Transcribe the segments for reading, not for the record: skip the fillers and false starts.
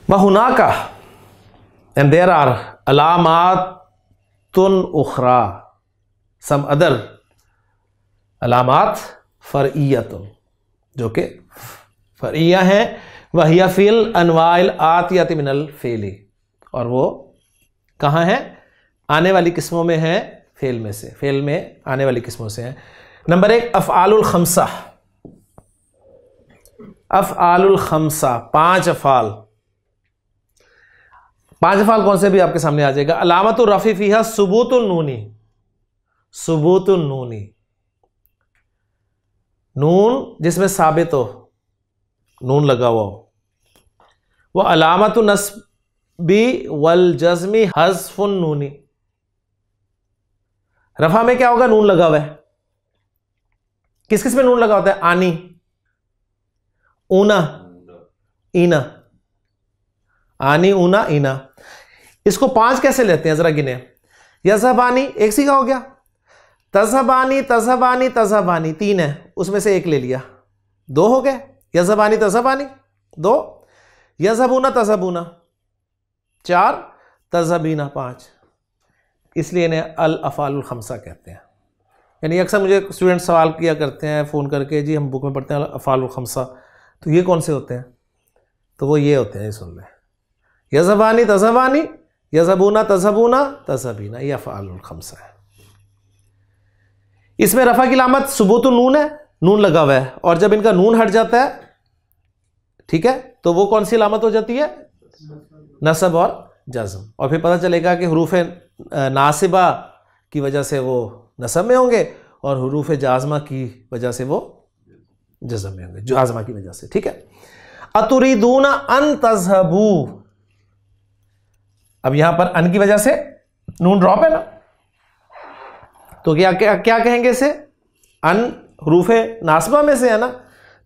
वहुना का and there are अलामातुन उखरा, some other अलामात फरइयतुन, जो कि फरइया हैं, वहिया फिल अनवाइल आतियत मिनल फेली, और वो कहाँ है? आने वाली किस्मों में है, फेल में से, फेल में आने वाली किस्मों से है। नंबर 1 अफ़आलुल खम्सा, अफ़आलुल खम्सा, 5 अफ़आल। 5 अफ़आल कौन से भी आपके सामने आ जाएगा। अलामतुर रफ़ी फ़ीहा सुबूतुन नूनी, सुबूतुन नूनी, नून जिसमें साबित हो, नून लगा हुआ हो। वह अलामतुन नस्बी वल जज़मी हज़्फ़ुन नूनी, रफा में क्या होगा? नून लगा हुआ है। किस किस में नून लगा होता है? आनी, ऊना, ईना, आनी, ऊना, ईना। इसको 5 कैसे लेते हैं जरा गिने। यज़हबानी एक सीखा हो गया, तज़हबानी, तज़हबानी, तज़हबानी 3 है, उसमें से 1 ले लिया, 2 हो गए। यज़हबानी, तज़हबानी 2, यज़हबूना, तज़हबूना 4, तज़हबीना 5। इसलिए इन्हें अल अफ़ालुल खम्सा कहते हैं। यानी अक्सर मुझे स्टूडेंट सवाल किया करते हैं फ़ोन करके, जी हम बुक में पढ़ते हैं अफ़ालुल खम्सा, तो ये कौन से होते हैं? तो वो ये होते हैं, ये सुन लें। यज़हबानी, तज़हबानी, यज़हबूना, तज़हबूना, तज़हबीना, ये अफ़आलुल खम्सा है। इसमें रफ़ा की लामत सुबूतुन नून है, नून लगा हुआ है, और जब इनका नून हट जाता है, ठीक है, तो वो कौन सी लामत हो जाती है? नसब और जज़म। और फिर पता चलेगा कि हुरूफ नासिबा की वजह से वो नसब में होंगे, और हुरूफ जाज़मा की वजह से वो जज़म में होंगे, जो आज़मा की वजह से, ठीक है। अतुरीदूना अन तज़हबू, अब यहां पर अन की वजह से नून ड्रॉप है ना, तो क्या क्या क्या कहेंगे इसे? अन हुरूफे नासिबा में से है ना,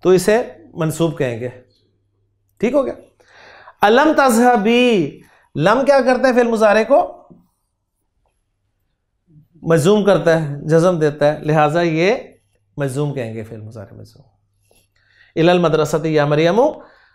तो इसे मंसूब कहेंगे, ठीक हो गया। अलम तज़हबी, लम क्या करता है? फिल मुज़ारे को मजूम करता है, जज़म देता है, लिहाजा ये मजूम कहेंगे, फिल मुज़ारे मजूम। इलल मदरसती या मरियमु